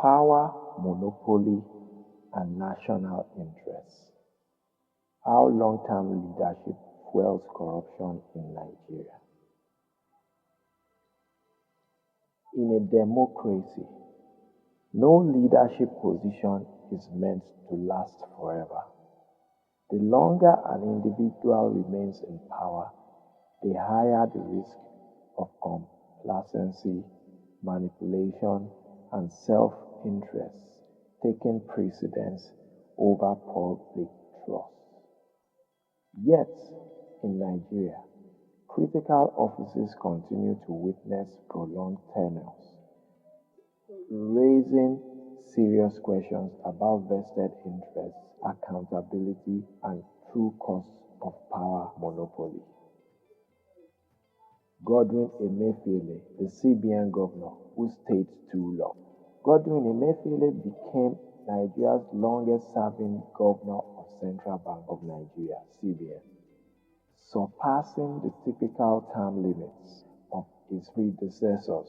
Power, monopoly, and national interests. How long-term leadership fuels corruption in Nigeria. In a democracy, no leadership position is meant to last forever. The longer an individual remains in power, the higher the risk of complacency, manipulation, and self-interest taking precedence over public trust. Yet, in Nigeria, critical offices continue to witness prolonged tenures, raising serious questions about vested interests, accountability, and true costs of power monopoly. Godwin Emefiele, the CBN Governor, who stayed too long. Godwin Emefiele became Nigeria's longest-serving governor of Central Bank of Nigeria, CBN, surpassing the typical term limits of his predecessors.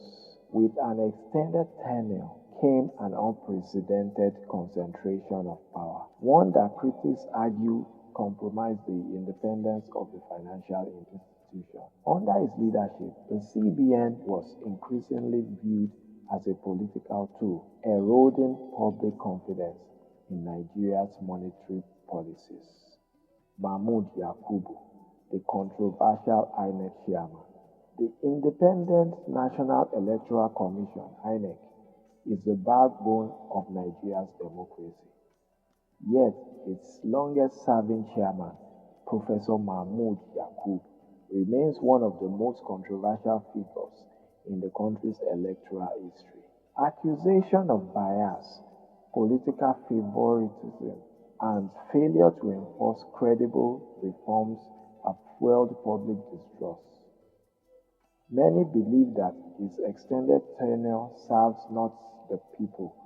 With an extended tenure came an unprecedented concentration of power, one that critics argue compromised the independence of the financial institution. Under his leadership, the CBN was increasingly viewed as a political tool, eroding public confidence in Nigeria's monetary policies. Mahmood Yakubu, the controversial INEC Chairman. The Independent National Electoral Commission, INEC, is the backbone of Nigeria's democracy. Yet, its longest-serving chairman, Professor Mahmood Yakubu, remains one of the most controversial figures in the country's electoral history. Accusation of bias, political favoritism, and failure to enforce credible reforms have fueled public distrust. Many believe that his extended tenure serves not the people,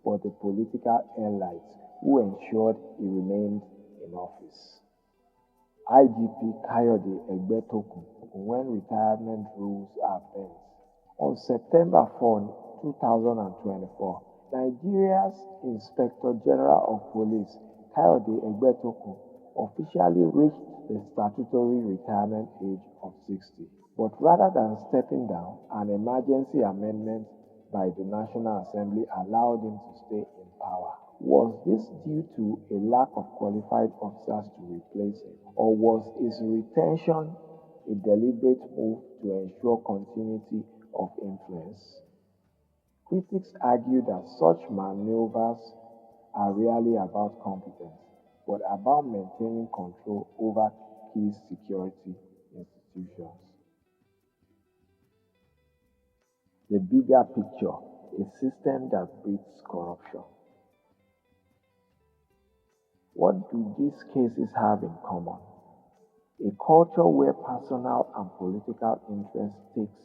but the political elites who ensured he remained in office. IGP Kayode Egbetokun, when retirement rules are bent. On September 4, 2024, Nigeria's Inspector General of Police, Kayode Egbetokun, officially reached the statutory retirement age of 60. But rather than stepping down, an emergency amendment by the National Assembly allowed him to stay in power. Was this due to a lack of qualified officers to replace him, or was his retention a deliberate move to ensure continuity of influence? Critics argue that such maneuvers are rarely about competence, but about maintaining control over key security institutions. The bigger picture, a system that breeds corruption. What do these cases have in common? A culture where personal and political interest takes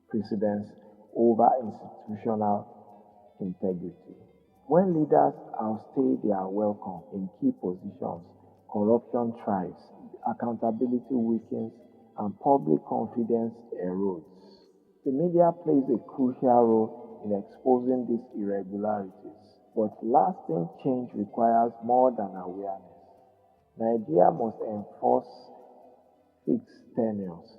precedence over institutional integrity. When leaders outstay their welcome in key positions, corruption thrives, accountability weakens, and public confidence erodes. The media plays a crucial role in exposing these irregularities, but lasting change requires more than awareness. Nigeria must enforce fixed tenures,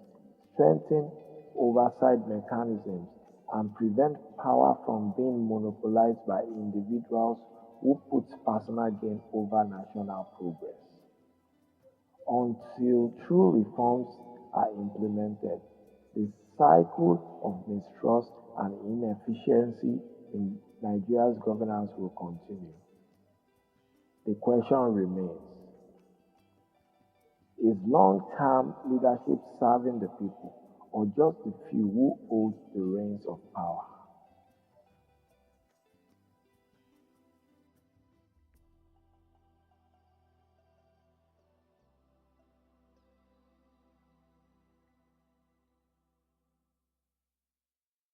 strengthen oversight mechanisms, and prevent power from being monopolized by individuals who put personal gain over national progress. Until true reforms are implemented, the cycle of mistrust and inefficiency in Nigeria's governance will continue. The question remains, is long-term leadership serving the people, or just the few who hold the reins of power?